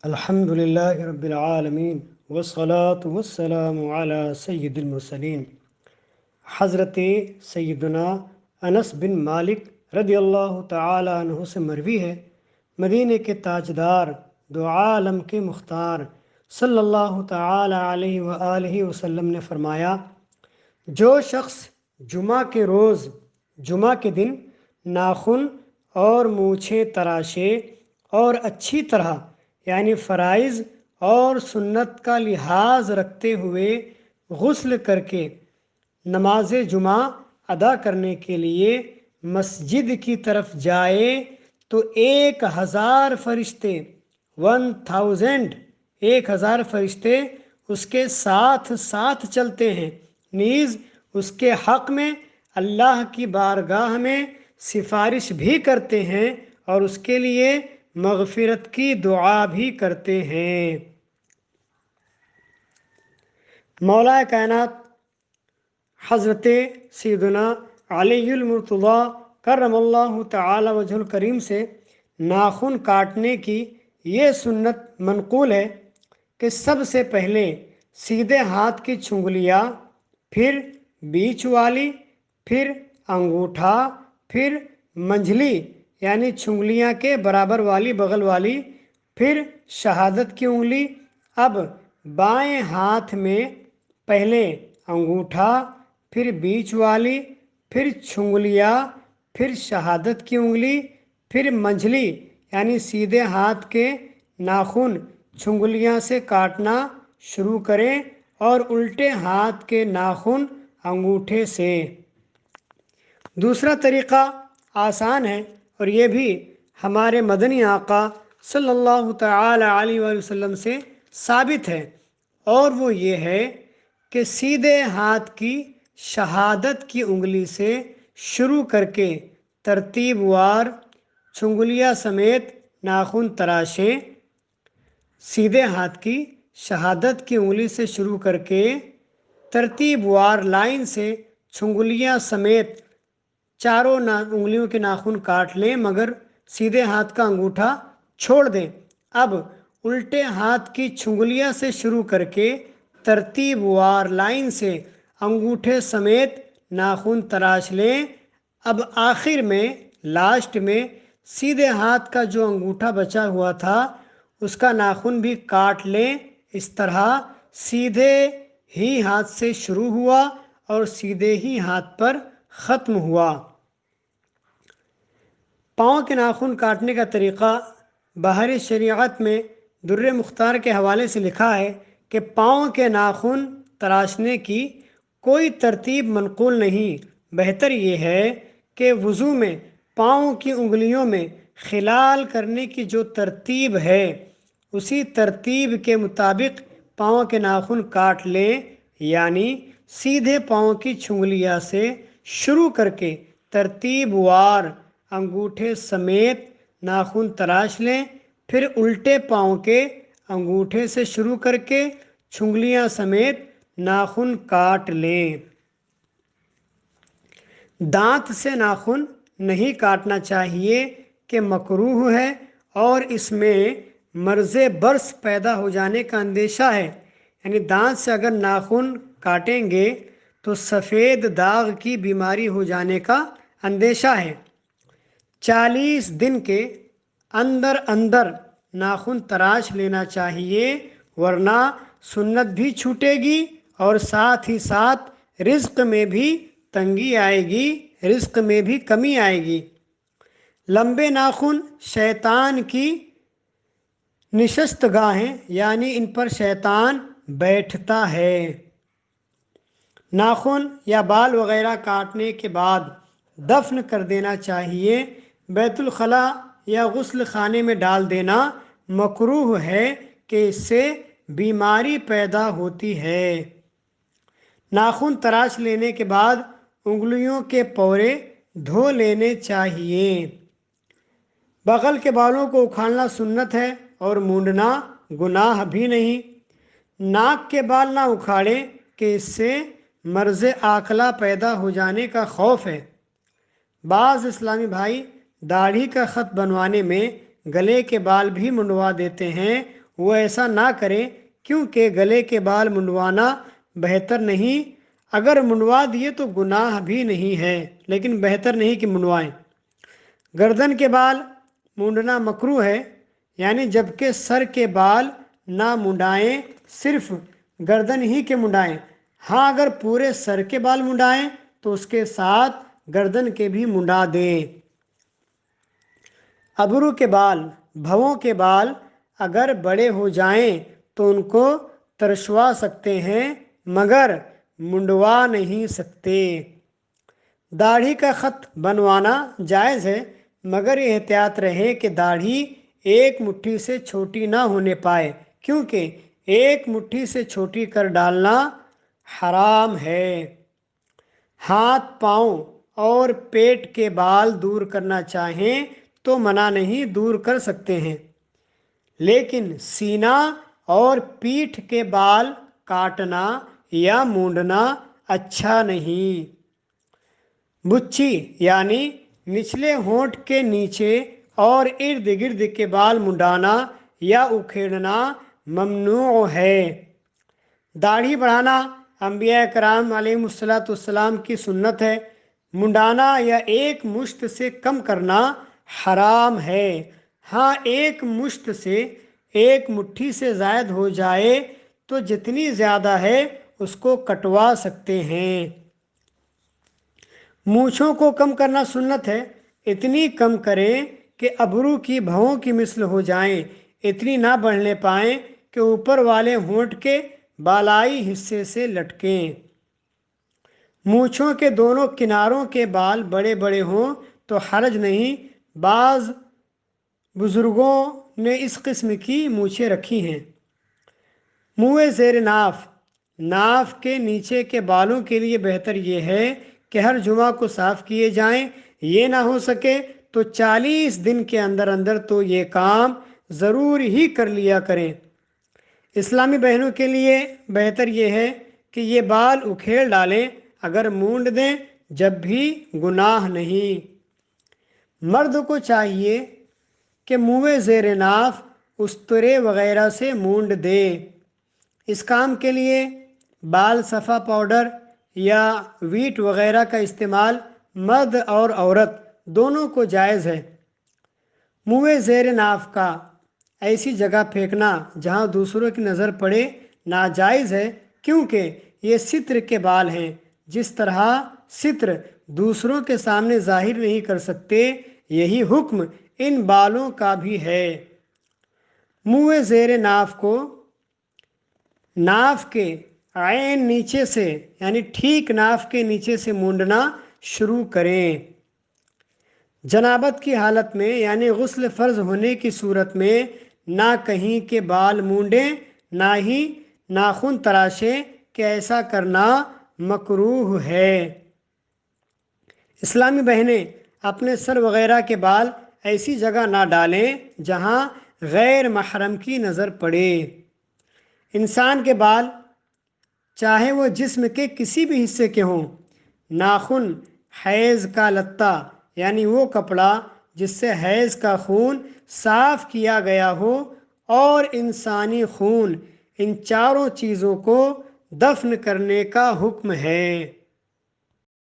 الحمد للہ رب العالمین والصلاة والسلام علی سید المرسلین۔ حضرت سیدنا انس بن مالک رضی اللہ تعالی عنہ سے مروی ہے، مدینے کے تاجدار، دو عالم کے مختار صلی اللہ تعالی علیہ وآلہ وسلم نے فرمایا، جو شخص جمعہ کے روز، جمعہ کے دن ناخن اور مونچھیں تراشے اور اچھی طرح یعنی فرائض اور سنت کا لحاظ رکھتے ہوئے غسل کر کے نماز جمعہ ادا کرنے کے لیے مسجد کی طرف جائے تو 1000 فرشتے 1000 فرشتے اس کے ساتھ ساتھ چلتے ہیں، نیز اس کے حق میں اللہ کی بارگاہ میں سفارش بھی کرتے ہیں اور اس کے لیے مغفرت کی دعا بھی کرتے ہیں۔ مولا کائنات حضرت سیدنا علی المرتضیٰ کرم اللہ تعالی وجہ الکریم سے ناخن کاٹنے کی یہ سنت منقول ہے کہ سب سے پہلے سیدھے ہاتھ کی چھنگلیاں، پھر بیچ والی، پھر انگوٹھا، پھر منجھلی یعنی چھنگلیاں کے برابر والی بغل والی، پھر شہادت کی انگلی۔ اب بائیں ہاتھ میں پہلے انگوٹھا، پھر بیچ والی، پھر چھنگلیاں، پھر شہادت کی انگلی، پھر منجھلی یعنی سیدھے ہاتھ کے ناخن چھنگلیاں سے کاٹنا شروع کریں اور الٹے ہاتھ کے ناخن انگوٹھے سے۔ دوسرا طریقہ آسان ہے اور یہ بھی ہمارے مدنی آقا صلی اللہ تعالی علیہ وآلہ وسلم سے ثابت ہے، اور وہ یہ ہے کہ سیدھے ہاتھ کی شہادت کی انگلی سے شروع کر کے ترتیب وار چھنگلیاں سمیت ناخن تراشیں۔ سیدھے ہاتھ کی شہادت کی انگلی سے شروع کر کے ترتیب وار لائن سے چھنگلیاں سمیت چاروں انگلیوں کے ناخن کاٹ لیں، مگر سیدھے ہاتھ کا انگوٹھا چھوڑ دیں۔ اب الٹے ہاتھ کی چھنگلیاں سے شروع کر کے ترتیب وار لائن سے انگوٹھے سمیت ناخن تراش لیں۔ اب آخر میں لاسٹ میں سیدھے ہاتھ کا جو انگوٹھا بچا ہوا تھا اس کا ناخن بھی کاٹ لیں۔ اس طرح سیدھے ہی ہاتھ سے شروع ہوا اور سیدھے ہی ہاتھ پر ختم ہوا۔ پاؤں کے ناخن کاٹنے کا طریقہ بحر شریعت میں در مختار کے حوالے سے لکھا ہے کہ پاؤں کے ناخن تراشنے کی کوئی ترتیب منقول نہیں، بہتر یہ ہے کہ وضو میں پاؤں کی انگلیوں میں خلال کرنے کی جو ترتیب ہے اسی ترتیب کے مطابق پاؤں کے ناخن کاٹ لیں، یعنی سیدھے پاؤں کی چھنگلیاں سے شروع کر کے ترتیب وار انگوٹھے سمیت ناخن تراش لیں، پھر الٹے پاؤں کے انگوٹھے سے شروع کر کے چھنگلیاں سمیت ناخن کاٹ لیں۔ دانت سے ناخن نہیں کاٹنا چاہیے کہ مکروہ ہے اور اس میں مرض برس پیدا ہو جانے کا اندیشہ ہے، یعنی دانت سے اگر ناخن کاٹیں گے تو سفید داغ کی بیماری ہو جانے کا اندیشہ ہے۔ 40 دن کے اندر اندر ناخن تراش لینا چاہیے، ورنہ سنت بھی چھوٹے گی اور ساتھ ہی ساتھ رزق میں بھی تنگی آئے گی، رزق میں بھی کمی آئے گی۔ لمبے ناخن شیطان کی نشست گاہیں یعنی ان پر شیطان بیٹھتا ہے۔ ناخن یا بال وغیرہ کاٹنے کے بعد دفن کر دینا چاہیے۔ بیت الخلاء یا غسل خانے میں ڈال دینا مکروہ ہے کہ اس سے بیماری پیدا ہوتی ہے۔ ناخن تراش لینے کے بعد انگلیوں کے پورے دھو لینے چاہیے۔ بغل کے بالوں کو اکھاڑنا سنت ہے اور مونڈنا گناہ بھی نہیں۔ ناک کے بال نہ اکھاڑیں کہ اس سے مرض آکلہ پیدا ہو جانے کا خوف ہے۔ بعض اسلامی بھائی داڑھی کا خط بنوانے میں گلے کے بال بھی منڈوا دیتے ہیں وہ ایسا نہ کریں، کیونکہ گلے کے بال منڈوانا بہتر نہیں۔ اگر منڈوا دیے تو گناہ بھی نہیں ہے، لیکن بہتر نہیں کہ منڈوائیں۔ گردن کے بال مونڈنا مکروہ ہے، یعنی جبکہ سر کے بال نہ منڈائیں، صرف گردن ہی کے منڈائیں۔ ہاں اگر پورے سر کے بال منڈائیں تو اس کے ساتھ گردن کے بھی منڈا دیں۔ ابرو کے بال، بھووں کے بال اگر بڑے ہو جائیں تو ان کو ترشوا سکتے ہیں، مگر منڈوا نہیں سکتے۔ داڑھی کا خط بنوانا جائز ہے، مگر یہ احتیاط رہے کہ داڑھی ایک مٹھی سے چھوٹی نہ ہونے پائے، کیونکہ ایک مٹھی سے چھوٹی کر ڈالنا حرام ہے۔ ہاتھ، پاؤں اور پیٹ کے بال دور کرنا چاہیں تو منع نہیں، دور کر سکتے ہیں، لیکن سینہ اور پیٹھ کے بال کاٹنا یا مونڈنا اچھا نہیں۔ بچھی یعنی نچلے ہونٹ کے نیچے اور ارد گرد کے بال منڈانا یا اکھیڑنا ممنوع ہے۔ داڑھی بڑھانا انبیاء کرام علیہ السلام کی سنت ہے۔ منڈانا یا ایک مشت سے کم کرنا حرام ہے۔ ہاں ایک مشت سے ایک مٹھی سے زائد ہو جائے تو جتنی زیادہ ہے اس کو کٹوا سکتے ہیں۔ مونچھوں کو کم کرنا سنت ہے، اتنی کم کریں کہ ابرو کی بھووں کی مثل ہو جائیں، اتنی نہ بڑھنے پائیں کہ اوپر والے ہونٹ کے بالائی حصے سے لٹکیں۔ مونچھوں کے دونوں کناروں کے بال بڑے بڑے ہوں تو حرج نہیں، بعض بزرگوں نے اس قسم کی مونچھیں رکھی ہیں۔ منہ زیر ناف، ناف کے نیچے کے بالوں کے لیے بہتر یہ ہے کہ ہر جمعہ کو صاف کیے جائیں، یہ نہ ہو سکے تو 40 دن کے اندر اندر تو یہ کام ضرور ہی کر لیا کریں۔ اسلامی بہنوں کے لیے بہتر یہ ہے کہ یہ بال اکھیڑ ڈالیں، اگر مونڈ دیں جب بھی گناہ نہیں۔ مرد کو چاہیے کہ منہ زیر ناف استرے وغیرہ سے مونڈ دے۔ اس کام کے لیے بال صفا پاؤڈر یا ویٹ وغیرہ کا استعمال مرد اور عورت دونوں کو جائز ہے۔ منہ زیر ناف کا ایسی جگہ پھینکنا جہاں دوسروں کی نظر پڑے ناجائز ہے، کیونکہ یہ ستر کے بال ہیں۔ جس طرح ستر دوسروں کے سامنے ظاہر نہیں کر سکتے، یہی حکم ان بالوں کا بھی ہے۔ منہ زیر ناف کو ناف کے عین نیچے سے یعنی ٹھیک ناف کے نیچے سے مونڈنا شروع کریں۔ جنابت کی حالت میں یعنی غسل فرض ہونے کی صورت میں نہ کہیں کے بال مونڈیں، نہ ہی ناخن تراشیں کہ ایسا کرنا مکروہ ہے۔ اسلامی بہنیں اپنے سر وغیرہ کے بال ایسی جگہ نہ ڈالیں جہاں غیر محرم کی نظر پڑے۔ انسان کے بال چاہے وہ جسم کے کسی بھی حصے کے ہوں، ناخن حیض کا لتا یعنی وہ کپڑا جس سے حیض کا خون صاف کیا گیا ہو، اور انسانی خون، ان چاروں چیزوں کو دفن کرنے کا حکم ہے۔